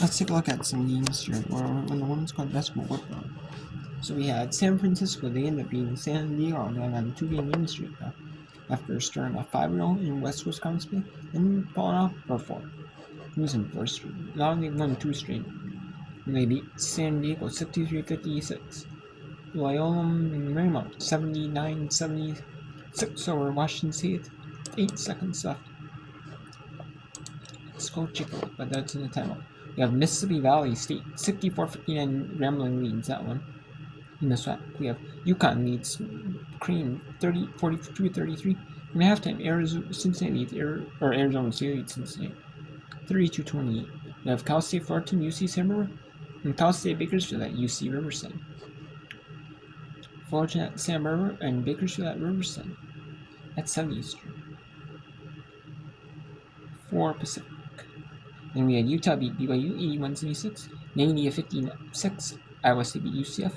Let's take a look at some games here when the women's college basketball went on. So we had San Francisco. They ended up beating San Diego on a 2-game winning streak after starting a 5-0 in West Wisconsin and falling off for 4. Losing 4 straight. Now they won 2 straight. And they beat San Diego 63-56. Loyola Marymount 79-76 over Washington State. 8 seconds left. Let's go check it out, but that's in the timeout. We have Mississippi Valley State 64-59 Grambling leads that one. In the SWAC, we have UConn leads Cream 42-33. And halftime, Arizona State leads Cincinnati 32-28. We have Cal State Fullerton, UC San Barbara, and Cal State Bakersfield at UC Riverside. Fullerton at San Barbara and Bakersfield at Riverside at 7 Eastern. 4 Pacific. Then we had Utah beat BYU 81-76, 90-56. Iowa State beat UCF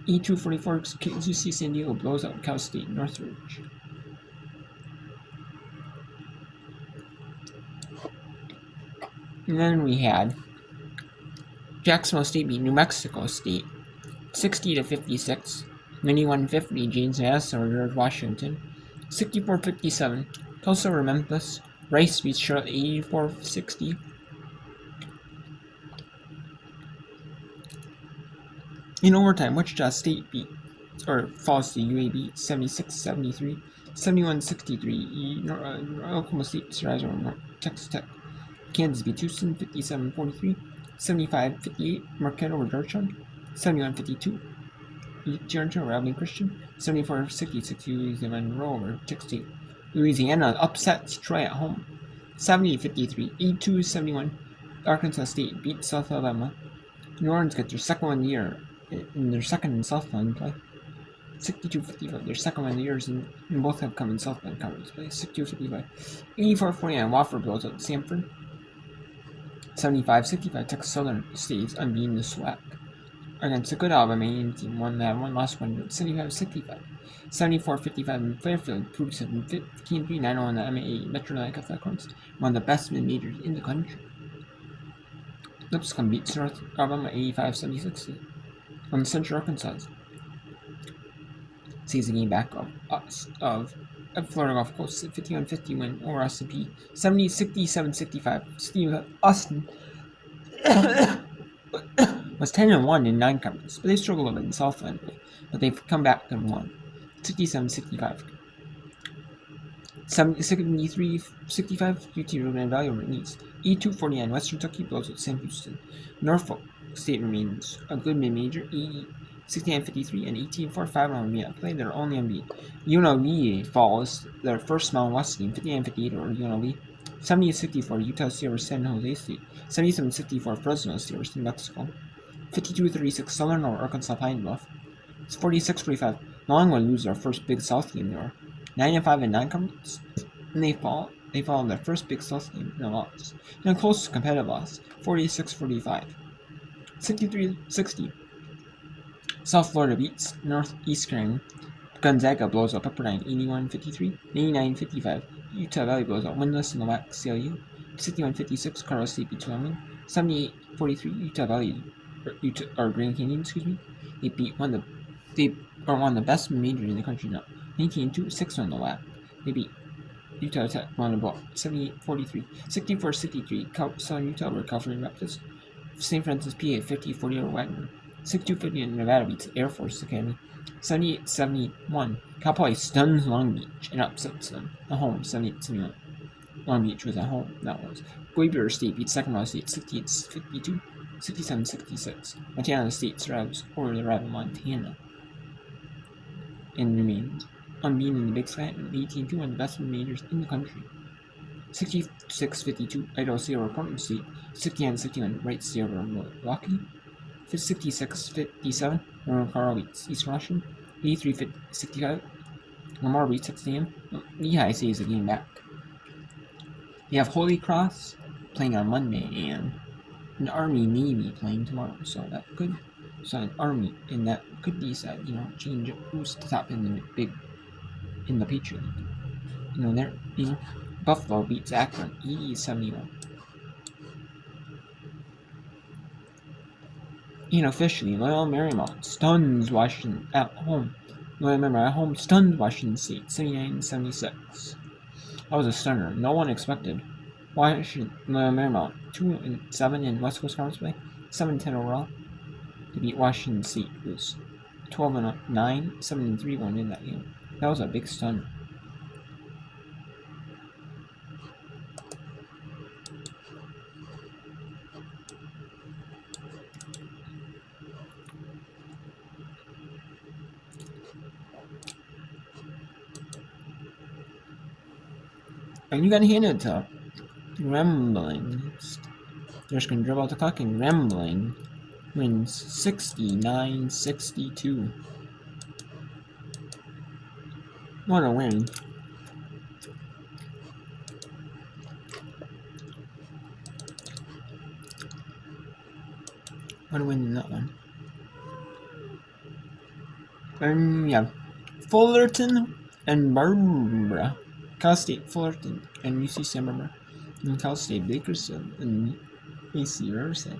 82-44. UC San Diego blows out Cal State Northridge. And then we had Jacksonville State beat New Mexico State 60-56, 91-50. James Madison over Washington 64-57. Tulsa over Memphis. Rice beats Charlotte 84-60. In overtime, Wichita State falls to UAB 76-73, 71-63. Oklahoma State survives over Texas Tech. Kansas beat Houston 57-43, 75-58. Marquette over Georgetown 71-52. Georgetown over Abilene Christian 74-66. Louisiana Monroe over Texas State. Louisiana upsets Troy at home 70-53, 82-71. Arkansas State beat South Alabama. New Orleans gets their second win of the year in their second in Southland play. 62-55, their second win of the year, and both have come in Southland conference play. 62-55, 84-49. Wofford blows out Samford. 75-65. Texas Southern stays unbeaten in the SWAC against a good Alabama A&M team. One lost one, 75-65. 74-55. Fairfield proves it 15-3, 9-0 in the MAA Metro Atlantic Athletic Conference, one of the best mid-majors in the country. Lipscomb beats North Alabama 85-76. On Central Arkansas sees a game back of Florida Gulf Coast 51-50 win over S&P 67-65. Steve Austin was 10-1 in 9 conferences, but they struggled a bit in Southland, but they've come back and won 67-65. 73-65 UT Rio Valley over East. 82-49 Western Kentucky blows out Sam Houston. Norfolk State remains a good mid-major. 69-53 and 18-4, 5-1 play. They're only unbeaten. UNLV falls their first Mountain West game 59-58 over UNLV. 70-64 Utah State over San Jose State. 77-64 Fresno State over New Mexico. 52-36 Southern over Arkansas Pine Bluff. It's 46-45. Longwood lose their first Big South game. They were 9-5 in 9 conferences, and they fall in their first Big South game in a loss. In a close competitive loss, 46-45. 63-60. South Florida beats Northeast Carolina. Gonzaga blows out Pepperdine 81-53, 89-55. Utah Valley blows out Windlass and the WAC CLU 61-56. Colorado State beats Wyoming 78-43. Utah Valley or Grand Canyon, they are one of the best majors in the country now. 19-2, 6-1 the WAC. They beat Utah Tech on the ball 78-43, 64-63. Southern Utah over California Baptist. St. Francis PA 50-40 over Wagner. 62-50 in Nevada beats Air Force Academy 78-71. Cal Poly stuns Long Beach and upsets them at home 78-71. Long Beach was at home, that was. Xavier State beats Sacramento State 68-52, 67-66. Montana State survives over the rival Montana and remains unbeaten in the Big Sky and 18-2, one of the best majors in the country. 66-52 Idaho State over Portland State. 69-61 Wright State over Milwaukee. 66-57 Colorado beats Eastern Washington. 83-65 Lamar beats Texas A&M. Lehigh saves a game back. You have Holy Cross playing on Monday and an Army Navy playing tomorrow, so an Army, and that could decide, change who's the top in the Patriot League. Buffalo beats Akron 80-71. And officially, Loyola Marymount stuns Washington at home. Loyola at home stuns Washington State 79-76. That was a stunner. No one expected Washington Marymount 2-7 in West Coast Conference play, 7-10 overall, to beat Washington State, who was 12-9, 7-3 going in that game. That was a big stunner. And you gotta hand it to Gremlin. They're just gonna dribble out the clock, and Gremlin wins 69-62. What a win. What a win in that one. And we have Fullerton and Barbara. Cal State, Fullerton, and UC Santa Barbara. And Cal State, Bakersfield, and AC Riverside.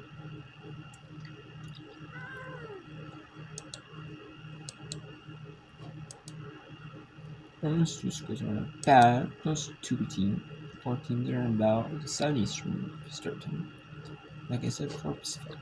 Those two schools are about, those two teams, 4 teams are about the southeastern start time. Like I said, 4 Pacific.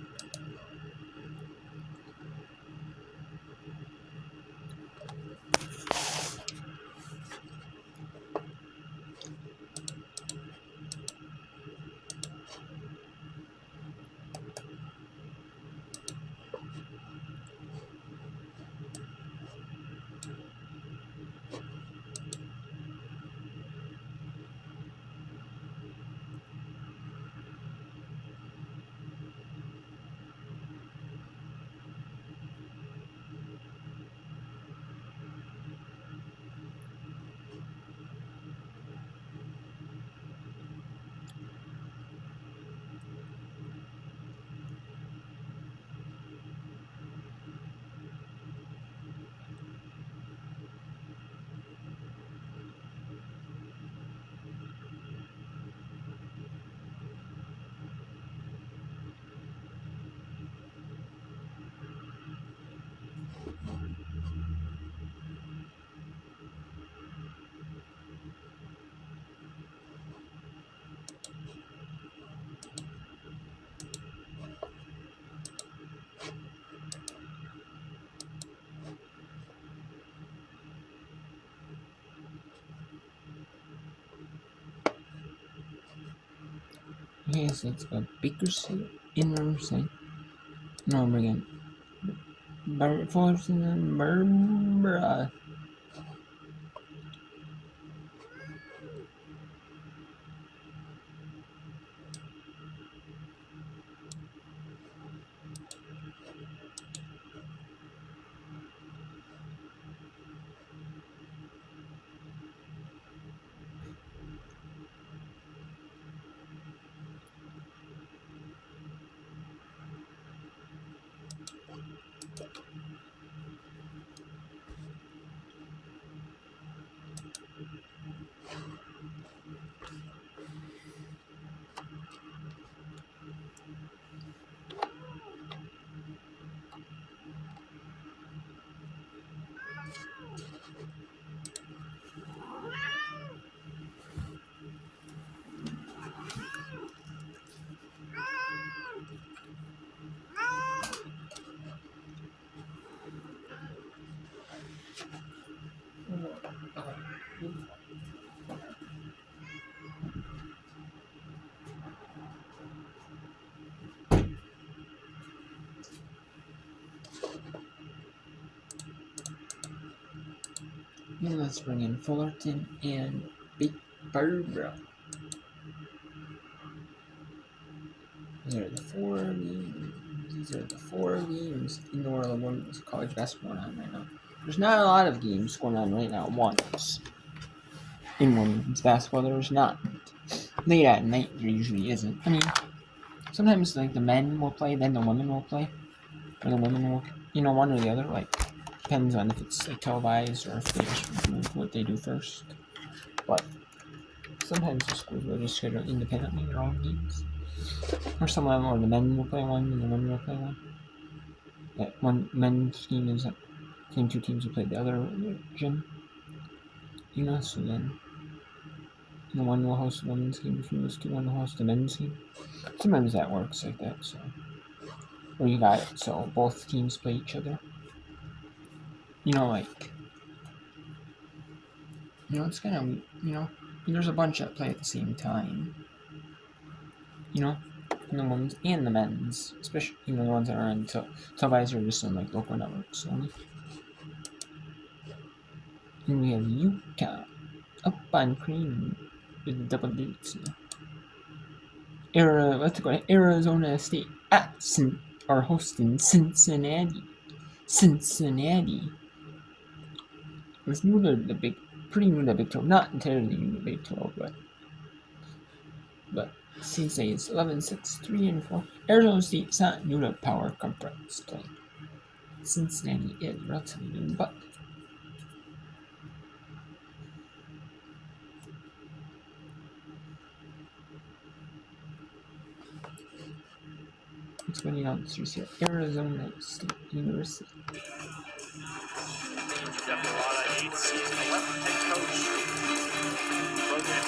Okay, so it's got Bakersfield in Riverside. No, again. Fullerton and Barbara. And let's bring in Fullerton and Barbara. These are the 4 games. These are the 4 games in the world of women's college basketball going on right now. There's not a lot of games going on right now once. In women's basketball, there's not. Late at night, there usually isn't. I mean, sometimes like the men will play, then the women will play. Or the women will, one or the other. Like, depends on if it's like televised or if they just do what they do first. But sometimes the schools will just schedule independently their own games. Or some of them, or the men will play one and the women will play one. that one men's team is same two teams who played the other gym. So then one will host the women's game between those two, one will host the men's game. Sometimes that works like that, so where you got it, so both teams play each other. It's kind of, there's a bunch that play at the same time. The women's and the men's, especially the ones that are on televised or just on local networks only. And we have Utah up on Cream with the double digits. Let's go to Arizona State hosting Cincinnati. It's new to pretty new to the Big 12. Not entirely new to the Big 12, but Cincinnati is 11-6, 3-4. Arizona State's not new to Power Conference play. Cincinnati is relatively new, but what's going on here? Arizona State University. Got a lot of 8th season, 11th head coach program.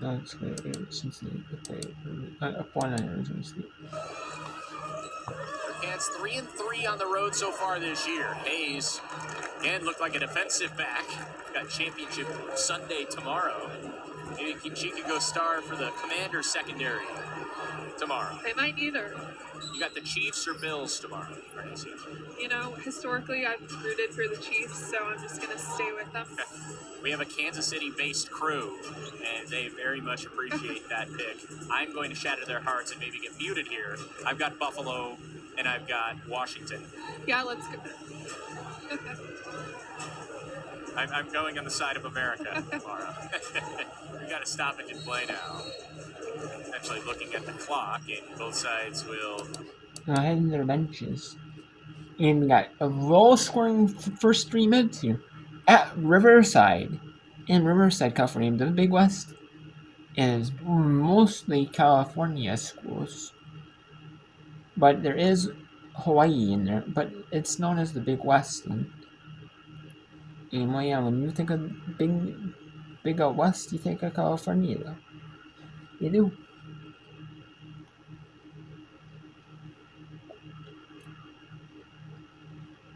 That's good. Cincinnati up one on Arizona State. Cats 3-3 on the road so far this year. Hayes again looked like a defensive back. Got championship Sunday tomorrow. Maybe she could go star for the Commander secondary tomorrow. They might either. You got the Chiefs or Bills tomorrow? Historically, I've rooted for the Chiefs, so I'm just going to stay with them. We have a Kansas City-based crew, and they very much appreciate that pick. I'm going to shatter their hearts and maybe get muted here. I've got Buffalo, and I've got Washington. Yeah, let's go. I'm going on the side of America, Laura. We got a stoppage in play now. Actually looking at the clock, and both sides will head in their benches. And we got a low-scoring first 3 minutes here at Riverside. In Riverside, California, the Big West is mostly California schools. But there is Hawaii in there, but it's known as the Big West. And when you think of Big West, you think of California, though. You do.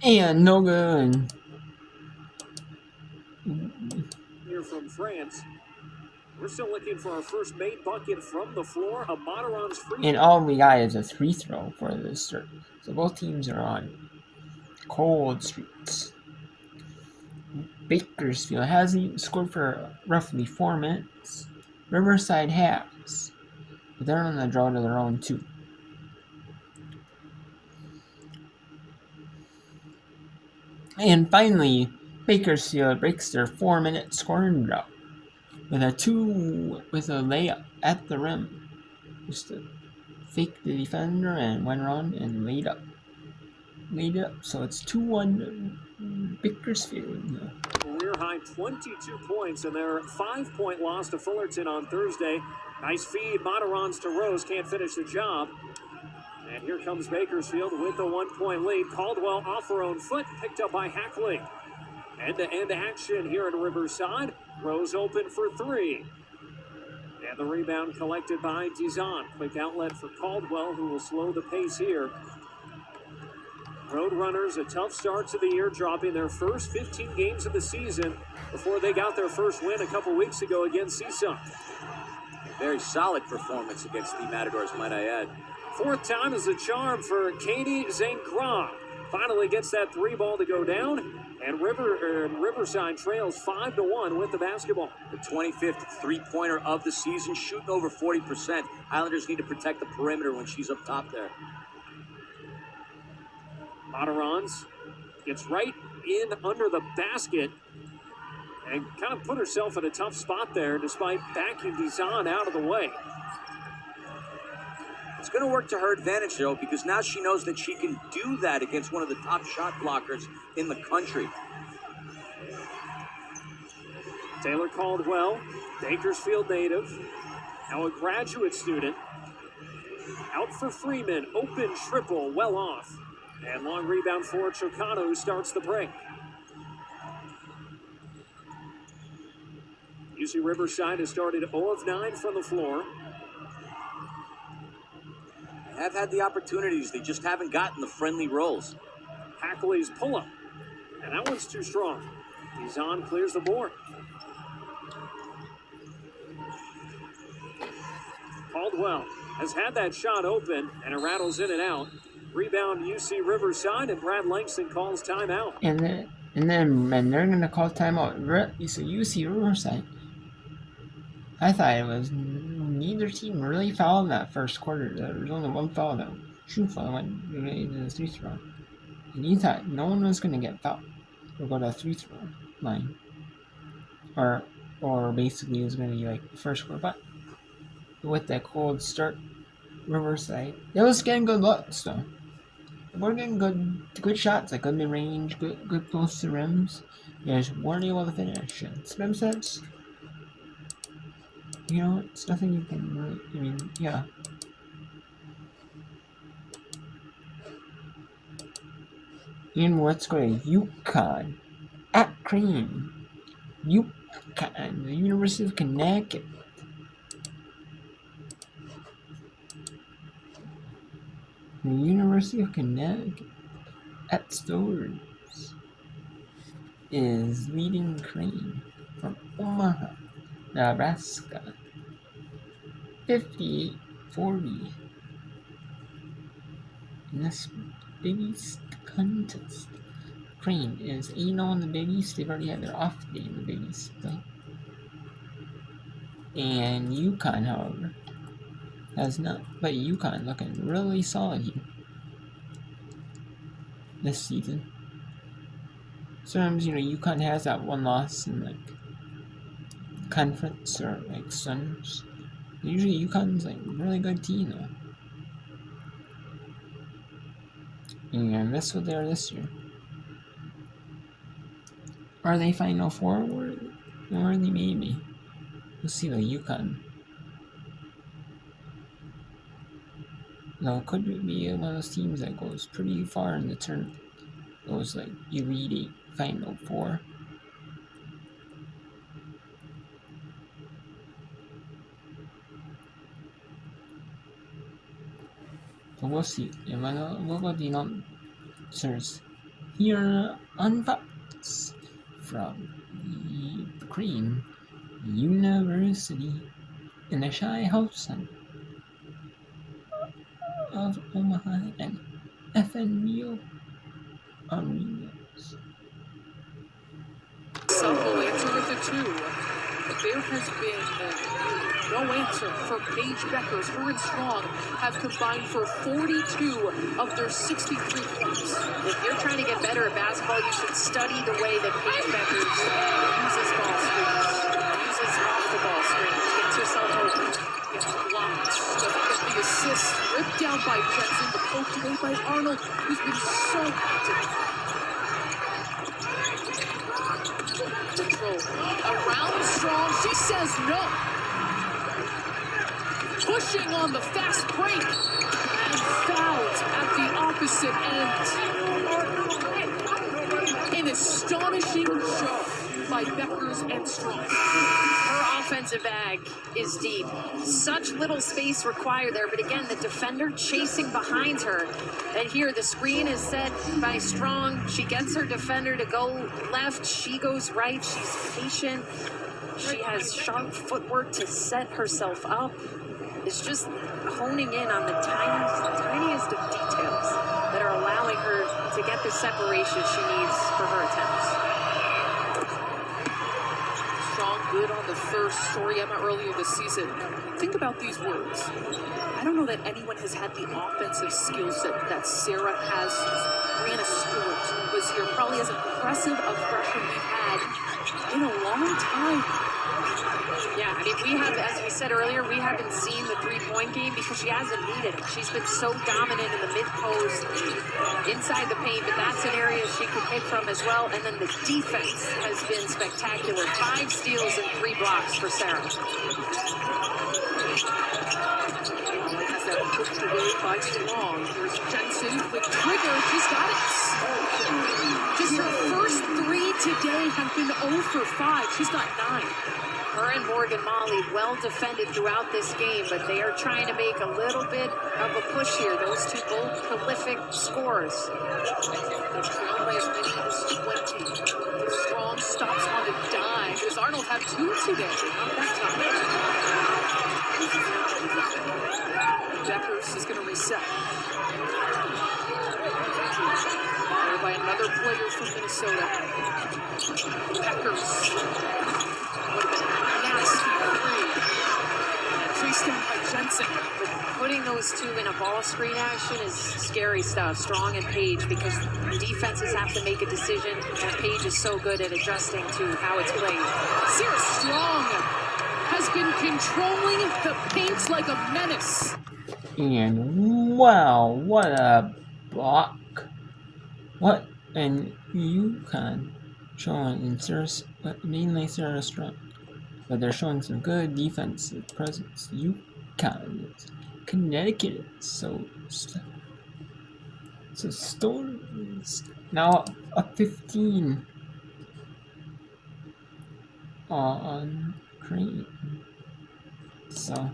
And no good. Here from France. We're still looking for our first made bucket from the floor. A Mataron's free. And all we got is a free throw for this start. So both teams are on cold streets. Bakersfield hasn't scored for roughly 4 minutes. Riverside has. But they're on the draw to their own, too. And finally, Bakersfield breaks their 4-minute scoring drought with a layup at the rim. Just to fake the defender and went around and laid it up. So it's 2-1 Bakersfield. Career high 22 points in their 5-point loss to Fullerton on Thursday. Nice feed, Matarons to Rose, can't finish the job. And here comes Bakersfield with the 1-point lead. Caldwell off her own foot, picked up by Hackley. End-to-end action here in Riverside. Rose open for 3. And the rebound collected by Dizon. Quick outlet for Caldwell, who will slow the pace here. Roadrunners, a tough start to the year, dropping their first 15 games of the season before they got their first win a couple weeks ago against CSUN. Very solid performance against the Matadors, might I add. 4th time is the charm for Katie Zankra. Finally gets that 3 ball to go down, and Riverside trails 5-1 with the basketball. The 25th three-pointer of the season, shooting over 40%. Islanders need to protect the perimeter when she's up top there. Matarons gets right in under the basket and kind of put herself in a tough spot there despite backing Dizon out of the way. It's going to work to her advantage, though, because now she knows that she can do that against one of the top shot blockers in the country. Taylor Caldwell, Bakersfield native, now a graduate student. Out for Freeman, open triple, well off. And long rebound for Chocano, who starts the break. UC Riverside has started 0 of 9 from the floor. They have had the opportunities, they just haven't gotten the friendly rolls. Hackley's pull-up, and that one's too strong. Dizon clears the board. Caldwell has had that shot open, and it rattles in and out. Rebound UC Riverside, and Brad Langston calls timeout. And they're gonna call timeout. So UC Riverside. I thought it was neither team really fouled in that first quarter. There was only one foul, that shoot foul, went really to the free throw. And you thought no one was gonna get fouled or go to the free throw line, or basically it was gonna be like the first quarter. But with that cold start, Riverside, it was getting good looks though. We're getting good shots, like good mid range, good close to rims. You just weren't able to finish. And swim sets, you know, it's nothing you can really. I mean, yeah. And let's go to UConn at Cream. UConn, the University of Connecticut. The University of Connecticut at Stores is leading Cream from Omaha, Nebraska, 58-40 in this Big East contest. Cream is 8-0 in the Big East. They've already had their off day in the Big East play. And UConn, however, has not. But UConn looking really solid here this season. Sometimes, UConn has that one loss in like conference or like Suns. Usually UConn's like a really good team though. And that's what they are this year. Are they Final Four worthy? Maybe. We'll see the UConn. Though it could be one of those teams that goes pretty far in the tournament. Goes like Elite 8, Final Four. So we'll see. And we'll go the answers here on Fox from the Cream University in the Shy House of Omaha and FNU Arenas. Some will answer with a 2, but there has been no answer for Paige Beckers. Her and Strong have combined for 42 of their 63 points. If you're trying to get better at basketball, you should study the way that Paige Beckers uses ball screens, uses off the ball screens, gets herself open. Gets blocked. Doesn't get the assist. Ripped down by Jensen, but poked away by Arnold, who's been so active. Control. Around Strong. She says no. Pushing on the fast break. And fouled at the opposite end. An astonishing show by Beckers and Strong. Her offensive bag is deep. Such little space required there, but again, the defender chasing behind her. And here, the screen is set by Strong. She gets her defender to go left. She goes right. She's patient. She has sharp footwork to set herself up. It's just honing in on the tiniest of details that are allowing her to get the separation she needs for her attempts. Good on the first. Soriema earlier this season. Think about these words. I don't know that anyone has had the offensive skill set that Sarah has since Brianna Stewart was here. Probably as impressive a freshman we've had in a long time. Yeah, I mean, we have, as we said earlier, we haven't seen the three-point game because she hasn't needed it. She's been so dominant in the mid-post, inside the paint, but that's an area she could hit from as well. And then the defense has been spectacular. 5 steals and 3 blocks for Sarah. Has that pushed away by Strong. Here's Jensen with trigger. She's got it. Just her first 3 today have been 0 for 5. She's got 9. Her and Morgan Molly well defended throughout this game, but they are trying to make a little bit of a push here. Those two both prolific scorers. They're trailed by as many as 20. Strong stops on a dime. Does Arnold have 2 today? Not that time. Deckers is going to reset. There by another player from Minnesota. Peckers. Chased down by Jensen. Putting those two in a ball screen action is scary stuff. Strong and Page, because defenses have to make a decision, and Page is so good at adjusting to how it's played. Sarah Strong has been controlling the paint like a menace. And wow, what a block. What an UConn showing in mainly Sarah Strong. But they're showing some good defensive presence. UConn, Connecticut, so Storms now up 15 on Creighton. So